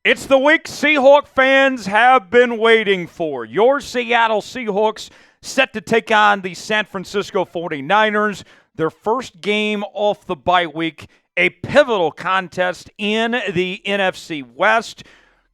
It's the week Seahawk fans have been waiting for. Your Seattle Seahawks set to take on the San Francisco 49ers. Their first game off the bye week, a pivotal contest in the NFC West.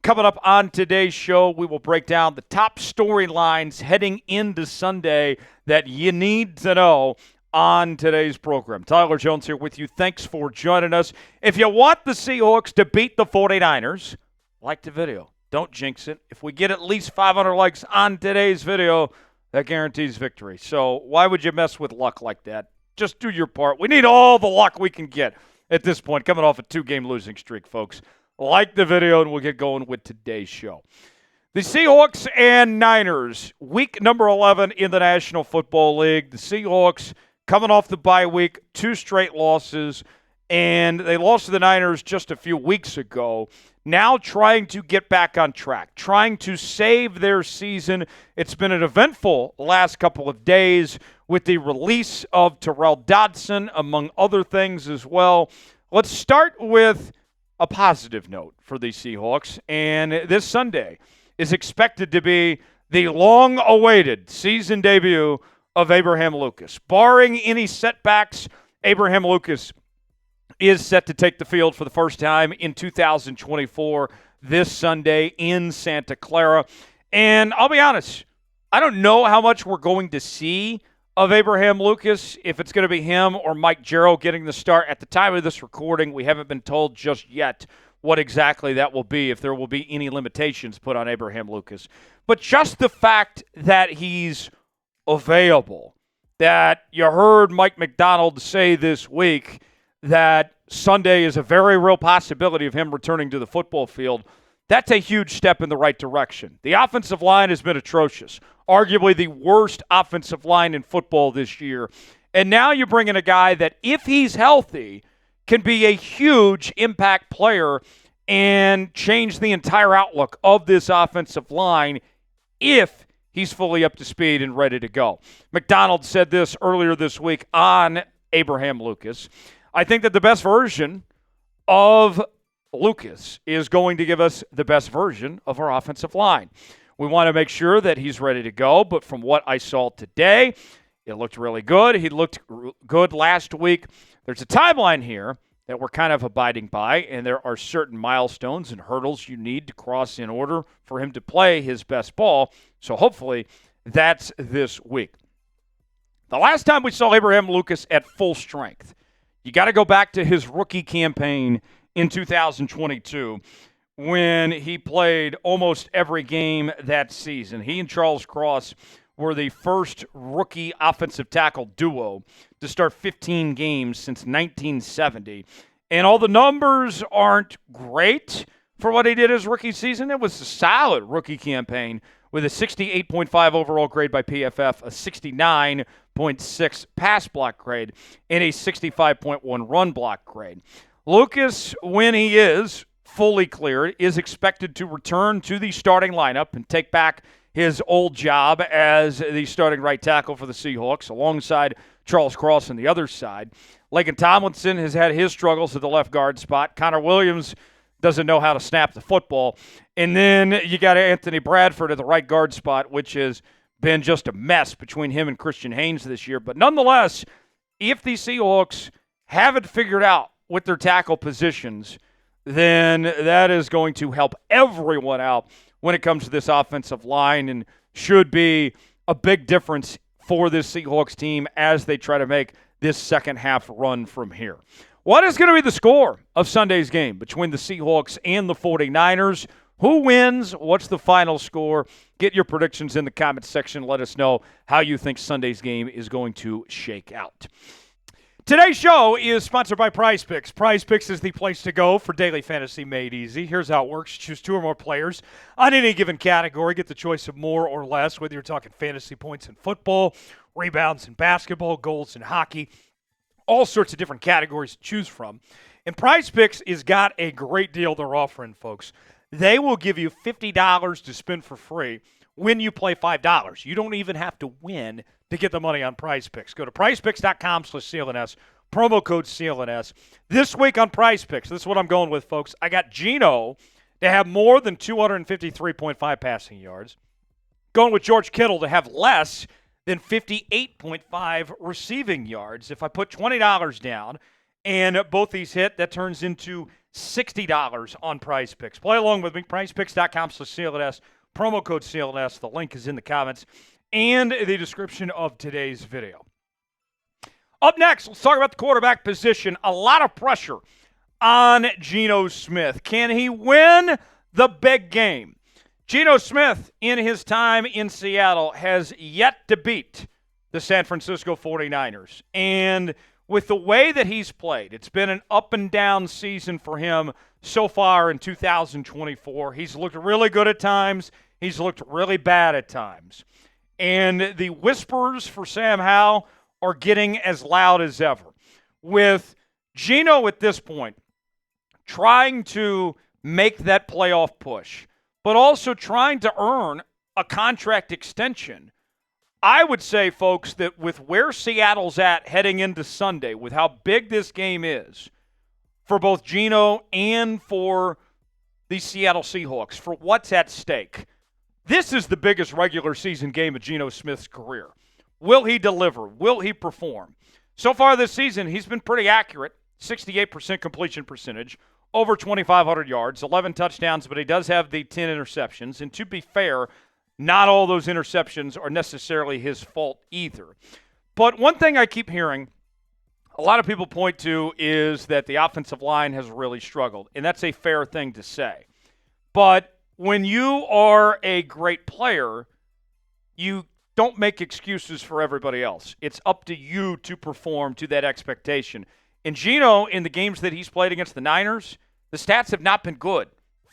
Coming up on today's show, we will break down the top storylines heading into Sunday that you need to know on today's program. Tyler Jones here with you. Thanks for joining us. If you want the Seahawks to beat the 49ers, like the video. Don't jinx it. If we get at least 500 likes on today's video, that guarantees victory. So why would you mess with luck like that? Just do your part. We need all the luck we can get at this point, coming off a 2-game losing streak, folks. Like the video, and we'll get going with today's show. The Seahawks and Niners, week number 11 in the National Football League. The Seahawks coming off the bye week, 2 straight losses, and they lost to the Niners just a few weeks ago. Now trying to get back on track, trying to save their season. It's been an eventful last couple of days with the release of Terrell Dodson, among other things as well. Let's start with a positive note for the Seahawks, and this Sunday is expected to be the long-awaited season debut of Abraham Lucas. Barring any setbacks, Abraham Lucas is set to take the field for the first time in 2024 this Sunday in Santa Clara. And I'll be honest, I don't know how much we're going to see of Abraham Lucas, if it's going to be him or Mike Jarrell getting the start. At the time of this recording, we haven't been told just yet what exactly that will be, if there will be any limitations put on Abraham Lucas. But just the fact that he's available, that you heard Mike Macdonald say this week that Sunday is a very real possibility of him returning to the football field, that's a huge step in the right direction. The offensive line has been atrocious, arguably the worst offensive line in football this year. And now you bring in a guy that, if he's healthy, can be a huge impact player and change the entire outlook of this offensive line if he's fully up to speed and ready to go. Macdonald said this earlier this week on Abraham Lucas. I think that the best version of Lucas is going to give us the best version of our offensive line. We want to make sure that he's ready to go, but from what I saw today, it looked really good. He looked good last week. There's a timeline here that we're kind of abiding by, and there are certain milestones and hurdles you need to cross in order for him to play his best ball. So hopefully that's this week. The last time we saw Abraham Lucas at full strength, you got to go back to his rookie campaign in 2022 when he played almost every game that season. He and Charles Cross were the first rookie offensive tackle duo to start 15 games since 1970. And all the numbers aren't great for what he did his rookie season. It was a solid rookie campaign with a 68.5 overall grade by PFF, a 69.6 pass block grade, and a 65.1 run block grade. Lucas, when he is fully cleared, is expected to return to the starting lineup and take back his old job as the starting right tackle for the Seahawks, alongside Charles Cross on the other side. Laken Tomlinson has had his struggles at the left guard spot. Connor Williams doesn't know how to snap the football. And then you got Anthony Bradford at the right guard spot, which has been just a mess between him and Christian Haynes this year. But nonetheless, if the Seahawks haven't figured out with their tackle positions, then that is going to help everyone out when it comes to this offensive line, and should be a big difference for this Seahawks team as they try to make this second half run from here. What is going to be the score of Sunday's game between the Seahawks and the 49ers? Who wins? What's the final score? Get your predictions in the comments section. Let us know how you think Sunday's game is going to shake out. Today's show is sponsored by Prize Picks. Prize Picks is the place to go for daily fantasy made easy. Here's how it works. Choose 2 or more players on any given category. Get the choice of more or less, whether you're talking fantasy points in football, rebounds in basketball, goals in hockey, all sorts of different categories to choose from. And Prize Picks has got a great deal they're offering, folks. They will give you $50 to spend for free when you play $5. You don't even have to win to get the money on Prize Picks. Go to prizepicks.com/CLNS, promo code CLNS. This week on Prize Picks, this is what I'm going with, folks. I got Geno to have more than 253.5 passing yards. Going with George Kittle to have less than 58.5 receiving yards. If I put $20 down and both these hit, that turns into $60 on Prize Picks. Play along with me, prizepicks.com/CLNS, promo code CLNS. The link is in the comments and the description of today's video. Up next, let's talk about the quarterback position. A lot of pressure on Geno Smith. Can he win the big game? Geno Smith, in his time in Seattle, has yet to beat the San Francisco 49ers. And with the way that he's played, it's been an up and down season for him so far in 2024. He's looked really good at times. He's looked really bad at times. And the whispers for Sam Howell are getting as loud as ever. With Geno at this point trying to make that playoff push, but also trying to earn a contract extension, I would say, folks, that with where Seattle's at heading into Sunday, with how big this game is for both Geno and for the Seattle Seahawks, for what's at stake, this is the biggest regular season game of Geno Smith's career. Will he deliver? Will he perform? So far this season, he's been pretty accurate, 68% completion percentage, over 2,500 yards, 11 touchdowns, but he does have the 10 interceptions. And to be fair, not all those interceptions are necessarily his fault either. But one thing I keep hearing a lot of people point to is that the offensive line has really struggled, and that's a fair thing to say. But when you are a great player, you don't make excuses for everybody else. It's up to you to perform to that expectation. And Geno, in the games that he's played against the Niners, the stats have not been good.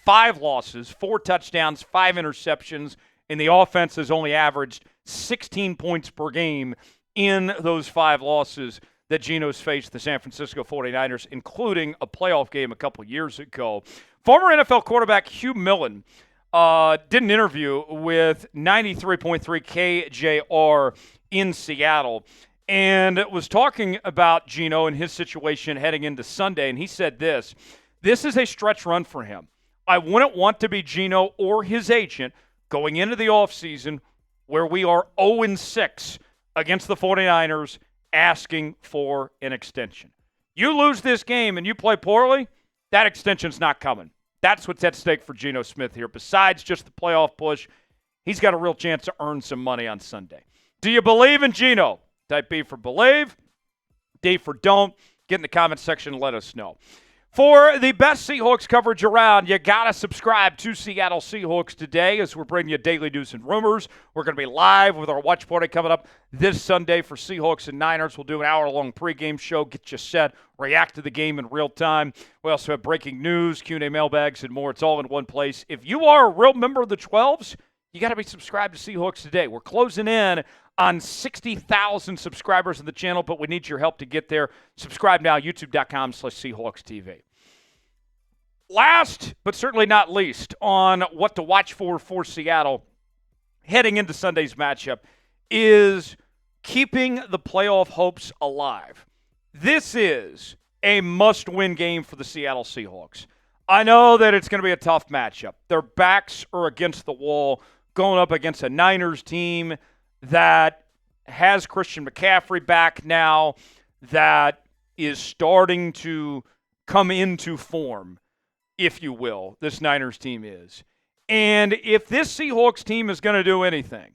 5 losses, 4 touchdowns, 5 interceptions, and the offense has only averaged 16 points per game in those 5 losses that Geno's faced the San Francisco 49ers, including a playoff game a couple years ago. Former NFL quarterback Hugh Millen did an interview with 93.3 KJR in Seattle and was talking about Geno and his situation heading into Sunday, and he said this is a stretch run for him. I wouldn't want to be Geno or his agent going into the offseason where we are 0-6 against the 49ers asking for an extension. You lose this game and you play poorly, that extension's not coming. That's what's at stake for Geno Smith here. Besides just the playoff push, he's got a real chance to earn some money on Sunday. Do you believe in Geno? Type B for believe, D for don't. Get in the comments section and let us know. For the best Seahawks coverage around, you got to subscribe to Seattle Seahawks today as we're bringing you daily news and rumors. We're going to be live with our watch party coming up this Sunday for Seahawks and Niners. We'll do an hour-long pregame show, get you set, react to the game in real time. We also have breaking news, Q&A mailbags, and more. It's all in one place. If you are a real member of the 12s, you got to be subscribed to Seahawks today. We're closing in on 60,000 subscribers on the channel, but we need your help to get there. Subscribe now, youtube.com/SeahawksTV. Last, but certainly not least, on what to watch for Seattle heading into Sunday's matchup is keeping the playoff hopes alive. This is a must-win game for the Seattle Seahawks. I know that it's going to be a tough matchup. Their backs are against the wall going up against a Niners team that has Christian McCaffrey back now, that is starting to come into form, if you will, this Niners team is. And if this Seahawks team is going to do anything,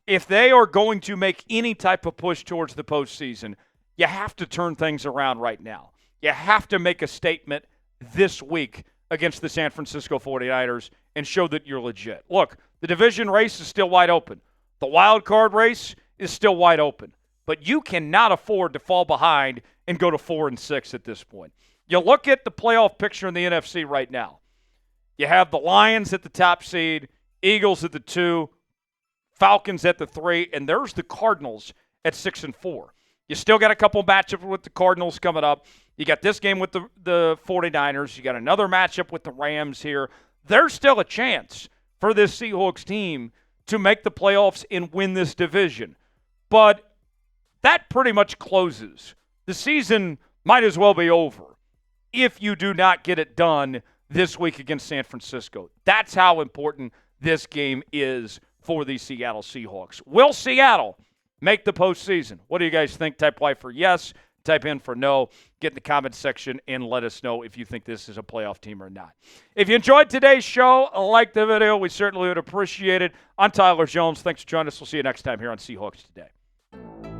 if they are going to make any type of push towards the postseason, you have to turn things around right now. You have to make a statement this week against the San Francisco 49ers and show that you're legit. Look, the division race is still wide open. The wild card race is still wide open. But you cannot afford to fall behind and go to 4-6 at this point. You look at the playoff picture in the NFC right now. You have the Lions at the top seed, Eagles at the 2, Falcons at the 3, and there's the Cardinals at 6-4. You still got a couple matchups with the Cardinals coming up. You got this game with the 49ers. You got another matchup with the Rams here. There's still a chance for this Seahawks team to make the playoffs and win this division. But that pretty much closes. The season might as well be over if you do not get it done this week against San Francisco. That's how important this game is for the Seattle Seahawks. Will Seattle make the postseason? What do you guys think? Type Y for yes. Type in for no. Get in the comment section and let us know if you think this is a playoff team or not. If you enjoyed today's show, like the video. We certainly would appreciate it. I'm Tyler Jones. Thanks for joining us. We'll see you next time here on Seahawks Today.